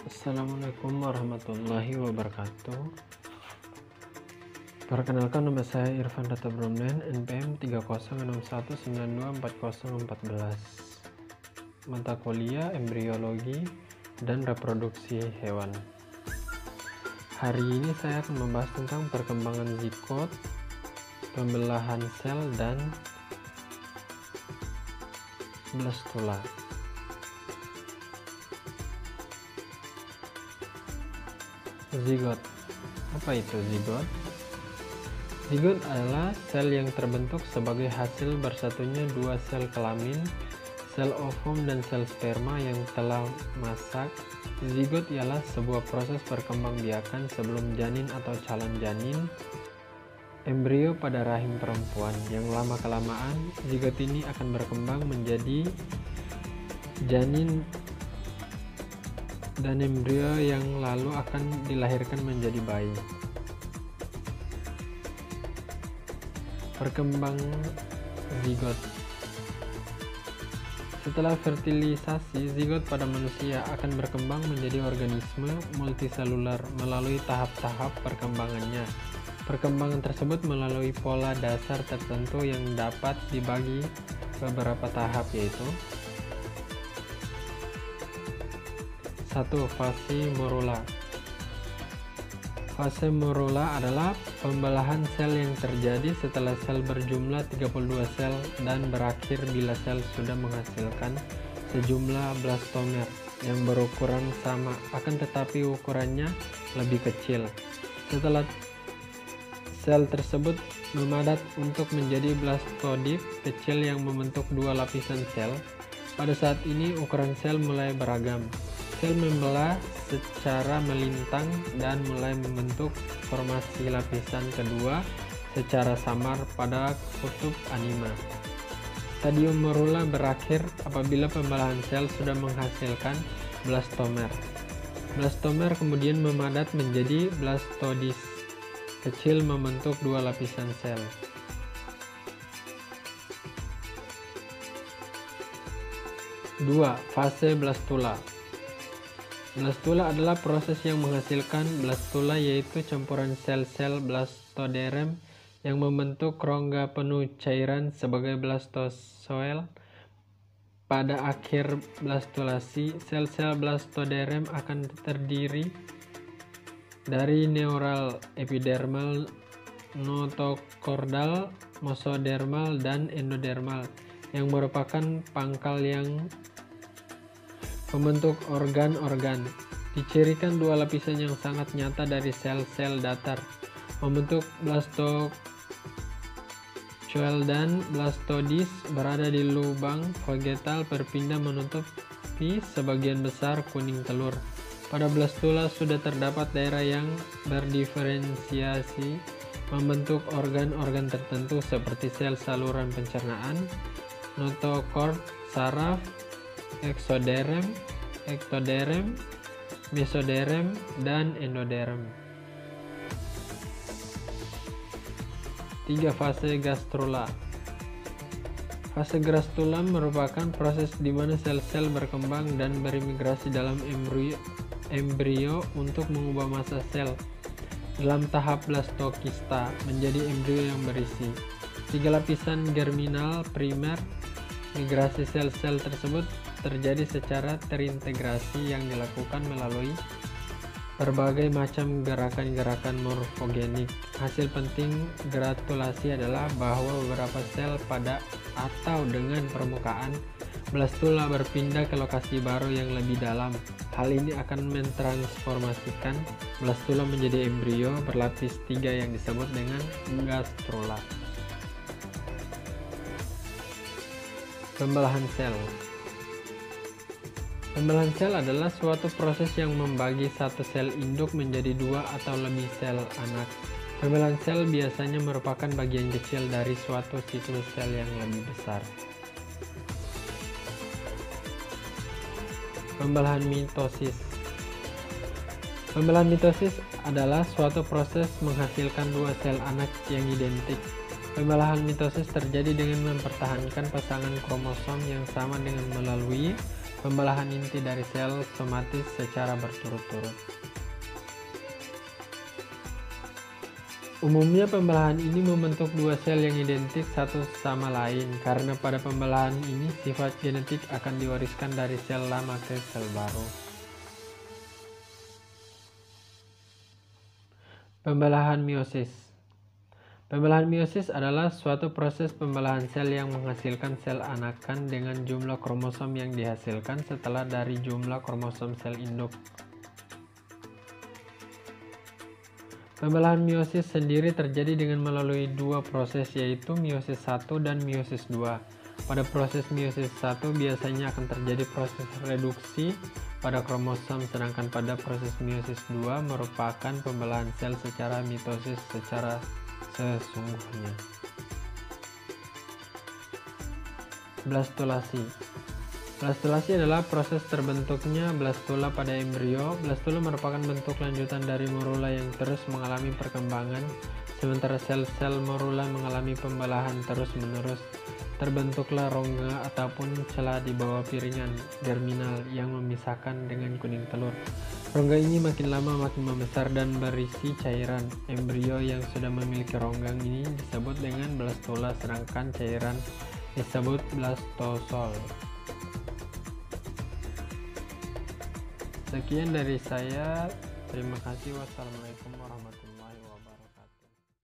Assalamualaikum warahmatullahi wabarakatuh. Perkenalkan, nama saya Irfan Data Bromden, NPM 3061914014. Mata kuliah Embriologi dan Reproduksi Hewan. Hari ini saya akan membahas tentang perkembangan zigot, pembelahan sel, dan blastula. Zigot. Apa itu zigot? Zigot adalah sel yang terbentuk sebagai hasil bersatunya dua sel kelamin, sel ovum dan sel sperma yang telah masak. Zigot ialah sebuah proses perkembangbiakan sebelum janin atau calon janin embrio pada rahim perempuan, yang lama-kelamaan zigot ini akan berkembang menjadi janin dan embrio yang lalu akan dilahirkan menjadi bayi. Perkembang zigot. Setelah fertilisasi, zigot pada manusia akan berkembang menjadi organisme multiselular melalui tahap-tahap perkembangannya. Perkembangan tersebut melalui pola dasar tertentu yang dapat dibagi beberapa tahap, yaitu 1. Fase morula. Fase morula adalah pembelahan sel yang terjadi setelah sel berjumlah 32 sel dan berakhir bila sel sudah menghasilkan sejumlah blastomer yang berukuran sama, akan tetapi ukurannya lebih kecil. Setelah sel tersebut memadat untuk menjadi blastodip kecil yang membentuk dua lapisan sel, pada saat ini ukuran sel mulai beragam. Sel membelah secara melintang dan mulai membentuk formasi lapisan kedua secara samar pada kutub anima. Stadium morula berakhir apabila pembelahan sel sudah menghasilkan blastomer. Blastomer kemudian memadat menjadi blastodis kecil membentuk dua lapisan sel. 2. Fase blastula. Blastula adalah proses yang menghasilkan blastula, yaitu campuran sel-sel blastoderem yang membentuk rongga penuh cairan sebagai blastozoel. Pada akhir blastulasi, sel-sel blastoderem akan terdiri dari neural, epidermal, notokordal, mesodermal, dan endodermal yang merupakan pangkal yang membentuk organ-organ. Dicirikan dua lapisan yang sangat nyata dari sel-sel datar membentuk blastocoel dan blastodis berada di lubang vagetal berpindah menutupi sebagian besar kuning telur. Pada blastula sudah terdapat daerah yang berdiferensiasi membentuk organ-organ tertentu seperti sel saluran pencernaan, notochord, saraf, eksoderem, ektoderem, mesoderem, dan endoderem. 3. Fase gastrula. Fase gastrula merupakan proses di mana sel-sel berkembang dan berimigrasi dalam embrio untuk mengubah massa sel dalam tahap blastokista menjadi embrio yang berisi 3 lapisan germinal primer. Migrasi sel-sel tersebut terjadi secara terintegrasi yang dilakukan melalui berbagai macam gerakan-gerakan morfogenik. Hasil penting gratulasi adalah bahwa beberapa sel pada atau dengan permukaan blastula berpindah ke lokasi baru yang lebih dalam. Hal ini akan mentransformasikan blastula menjadi embrio berlapis 3 yang disebut dengan gastrula. Pembelahan sel. Pembelahan sel adalah suatu proses yang membagi satu sel induk menjadi dua atau lebih sel anak. Pembelahan sel biasanya merupakan bagian kecil dari suatu siklus sel yang lebih besar. Pembelahan mitosis. Pembelahan mitosis adalah suatu proses menghasilkan dua sel anak yang identik. Pembelahan mitosis terjadi dengan mempertahankan pasangan kromosom yang sama dengan melalui pembelahan inti dari sel somatis secara berturut-turut. Umumnya pembelahan ini membentuk dua sel yang identik satu sama lain, karena pada pembelahan ini sifat genetik akan diwariskan dari sel lama ke sel baru. Pembelahan meiosis. Pembelahan meiosis adalah suatu proses pembelahan sel yang menghasilkan sel anakan dengan jumlah kromosom yang dihasilkan setelah dari jumlah kromosom sel induk. Pembelahan meiosis sendiri terjadi dengan melalui dua proses, yaitu meiosis 1 dan meiosis 2. Pada proses meiosis 1 biasanya akan terjadi proses reduksi pada kromosom, sedangkan pada proses meiosis 2 merupakan pembelahan sel secara mitosis secara sesungguhnya. Blastulasi. Blastulasi adalah proses terbentuknya blastula pada embrio. Blastula merupakan bentuk lanjutan dari morula yang terus mengalami perkembangan, sementara sel-sel morula mengalami pembelahan terus-menerus. Terbentuklah rongga ataupun celah di bawah piringan germinal yang memisahkan dengan kuning telur. Rongga ini makin lama makin membesar dan berisi cairan. Embrio yang sudah memiliki rongga ini disebut dengan blastula, sedangkan cairan disebut blastosol. Sekian dari saya. Terima kasih. Wassalamualaikum warahmatullahi wabarakatuh.